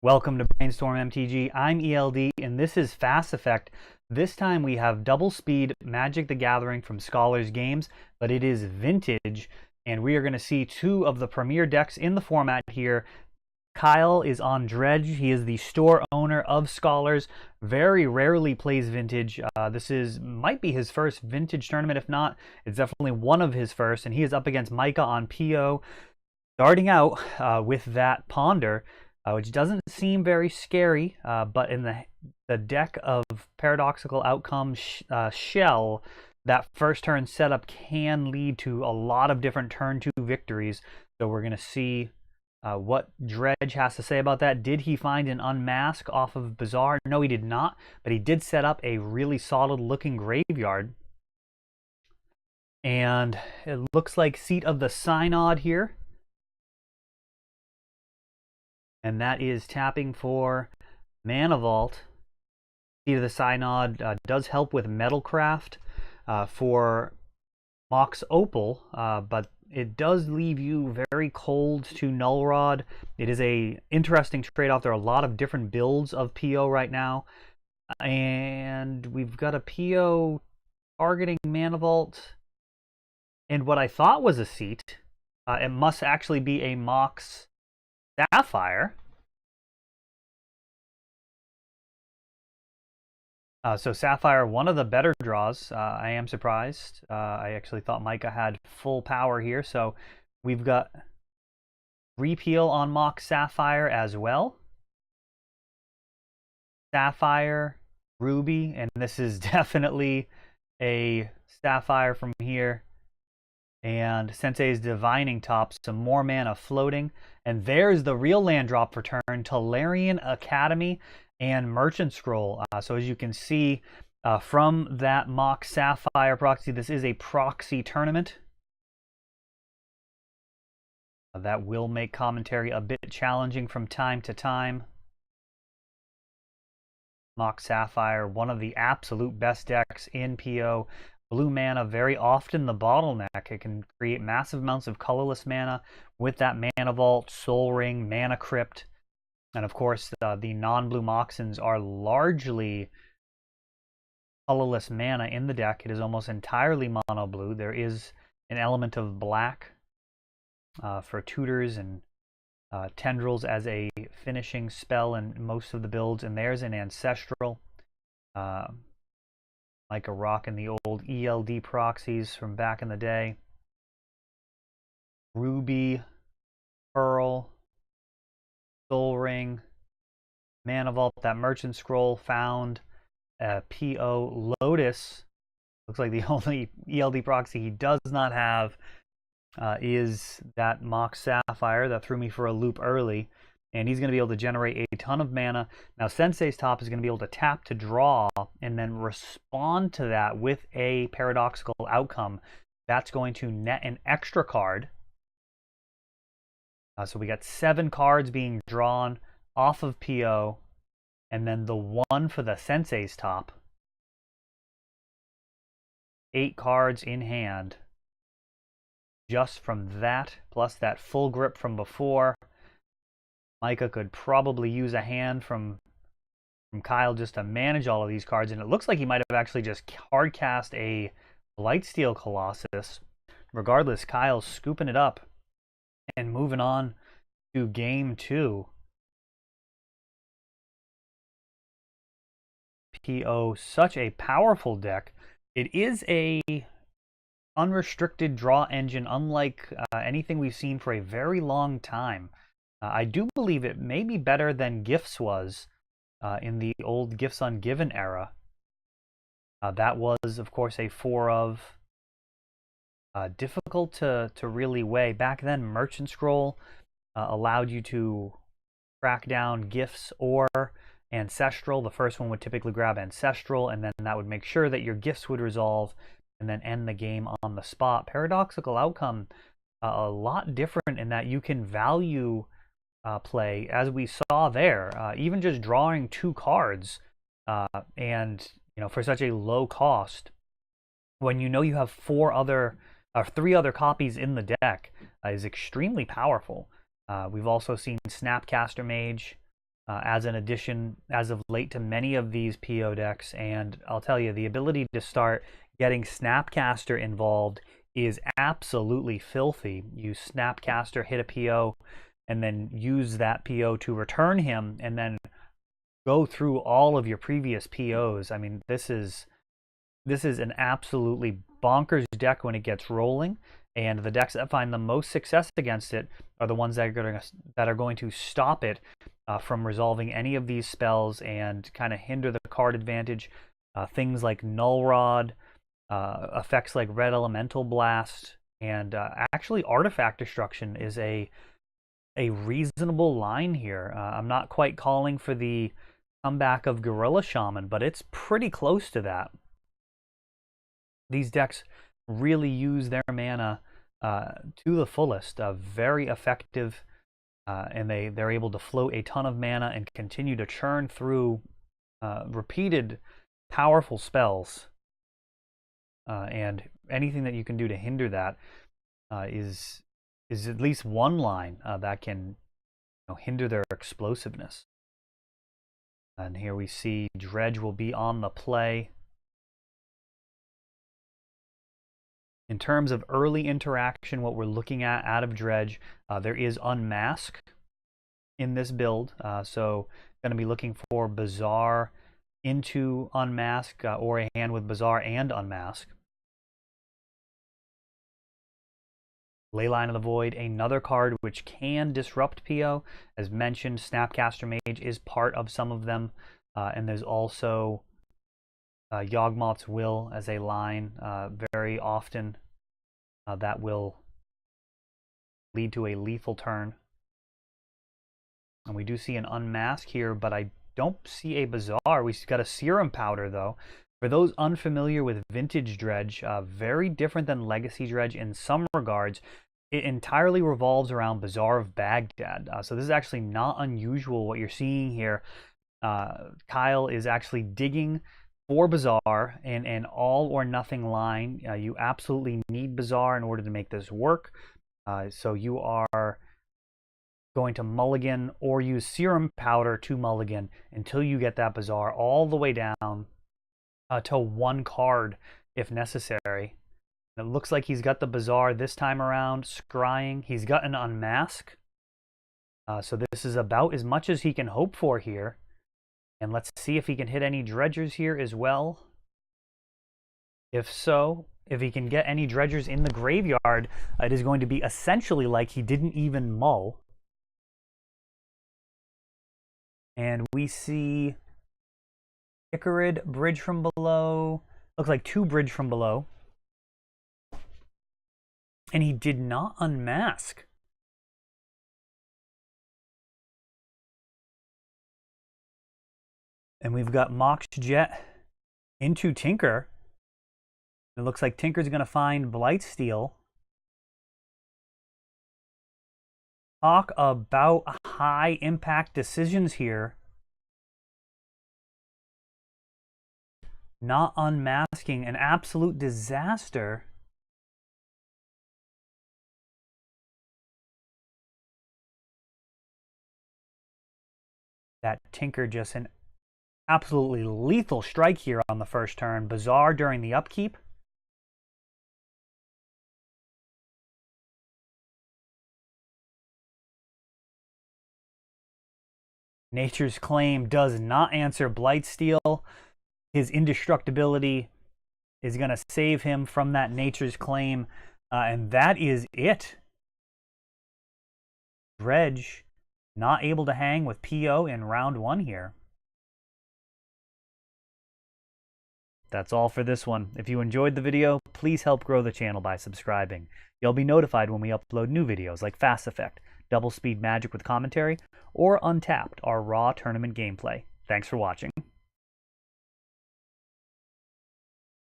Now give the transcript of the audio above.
Welcome to Brainstorm MTG. I'm ELD, and this is Fast Effect. This time we have double speed Magic the Gathering from Scholars Games, but it is vintage, and we are going to see two of the premier decks in the format here. Kyle is on Dredge. He is the store owner of Scholars. Very rarely plays vintage. This might be his first vintage tournament. If not, it's definitely one of his first, and he is up against Micah on PO. Starting out with that Ponder, which doesn't seem very scary, but in the deck of Paradoxical Outcome Shell, that first turn setup can lead to a lot of different turn 2 victories. So we're going to see what Dredge has to say about that. Did he find an Unmask off of Bazaar? No, he did not, but he did set up a really solid looking graveyard. And it looks like Seat of the Synod here. And that is tapping for Mana Vault. Seat of the Synod does help with Metalcraft for Mox Opal, but it does leave you very cold to Null Rod. It is a interesting trade-off. There are a lot of different builds of PO right now. And we've got a PO targeting Mana Vault. And what I thought was a Seat, it must actually be a Mox Sapphire. So Sapphire, one of the better draws. I am surprised. I actually thought Micah had full power here. So we've got Repeal on Mox Sapphire as well. Sapphire, Ruby, and this is definitely a Sapphire from here. And Sensei's Divining Top, some more mana floating. And there's the real land drop for turn, Tolarian Academy and Merchant Scroll. So as you can see from that Mox Sapphire proxy, this is a proxy tournament. That will make commentary a bit challenging from time to time. Mox Sapphire, one of the absolute best decks in PO. Blue mana, very often the bottleneck. It can create massive amounts of colorless mana with that Mana Vault, Soul Ring, Mana Crypt. And of course, the non-blue Moxens are largely colorless mana in the deck. It is almost entirely mono blue. There is an element of black for tutors and tendrils as a finishing spell in most of the builds. And there's an Ancestral. Like a rock in the old ELD proxies from back in the day. Ruby, Pearl, Soul Ring, Mana Vault, that Merchant Scroll found, PO Lotus. Looks like the only ELD proxy he does not have is that Mox Sapphire. That threw me for a loop early. And he's going to be able to generate a ton of mana. Now, Sensei's Top is going to be able to tap to draw and then respond to that with a Paradoxical Outcome. That's going to net an extra card. So we got 7 cards being drawn off of PO. And then the 1 for the Sensei's Top. 8 cards in hand. Just from that, plus that full grip from before. Micah could probably use a hand from Kyle just to manage all of these cards. And it looks like he might have actually just hard cast a Blightsteel Colossus. Regardless, Kyle's scooping it up and moving on to game 2. PO, such a powerful deck. It is a unrestricted draw engine, unlike anything we've seen for a very long time. I do believe it may be better than Gifts was in the old Gifts Ungiven era. That was, of course, a 4 of. Difficult to really weigh. Back then, Merchant Scroll allowed you to track down Gifts or Ancestral. The first one would typically grab Ancestral, and then that would make sure that your Gifts would resolve and then end the game on the spot. Paradoxical Outcome, a lot different in that you can value play, as we saw there, even just drawing 2 cards, and for such a low cost, when you have 3 other copies in the deck, is extremely powerful. We've also seen Snapcaster Mage as an addition as of late to many of these PO decks. And I'll tell you, the ability to start getting Snapcaster involved is absolutely filthy. You Snapcaster, hit a PO, and then use that PO to return him, and then go through all of your previous POs. I mean, this is an absolutely bonkers deck when it gets rolling, and the decks that find the most success against it are the ones that are going to stop it from resolving any of these spells and kind of hinder the card advantage. Things like Null Rod, effects like Red Elemental Blast, and actually Artifact Destruction is a reasonable line here. I'm not quite calling for the comeback of Gorilla Shaman, but it's pretty close to that. These decks really use their mana to the fullest. Very effective, and they're able to float a ton of mana and continue to churn through repeated powerful spells. And anything that you can do to hinder that is at least one line that can hinder their explosiveness. And here we see Dredge will be on the play. In terms of early interaction, what we're looking at out of Dredge, there is Unmask in this build. So going to be looking for Bazaar into Unmask, or a hand with Bazaar and Unmask. Leyline of the Void, another card which can disrupt PO. As mentioned, Snapcaster Mage is part of some of them. And there's also Yawgmoth's Will as a line. Very often that will lead to a lethal turn. And we do see an Unmask here, but I don't see a Bazaar. We've got a Serum Powder, though. For those unfamiliar with Vintage Dredge, very different than Legacy Dredge in some regards. It entirely revolves around Bazaar of Baghdad. So this is actually not unusual what you're seeing here. Kyle is actually digging for Bazaar in an all or nothing line. You absolutely need Bazaar in order to make this work. So you are going to mulligan or use Serum Powder to mulligan until you get that Bazaar all the way down to one card if necessary. It looks like he's got the Bazaar this time around, scrying. He's got an Unmask. So this is about as much as he can hope for here. And let's see if he can hit any Dredgers here as well. If so, if he can get any Dredgers in the graveyard, it is going to be essentially like he didn't even mull. And we see Icarid, Bridge from Below. Looks like 2 Bridge from Below. And he did not unmask. And we've got Mox Jet into Tinker. It looks like Tinker's going to find Blightsteel. Talk about high impact decisions here. Not unmasking, an absolute disaster. That Tinker just an absolutely lethal strike here on the first turn. Bazaar during the upkeep. Nature's Claim does not answer Blightsteel. His indestructibility is going to save him from that Nature's Claim. And that is it. Dredge not able to hang with PO in round 1 here. That's all for this one. If you enjoyed the video, please help grow the channel by subscribing. You'll be notified when we upload new videos like Fast Effect, Double Speed Magic with commentary, or Untapped, our raw tournament gameplay. Thanks for watching.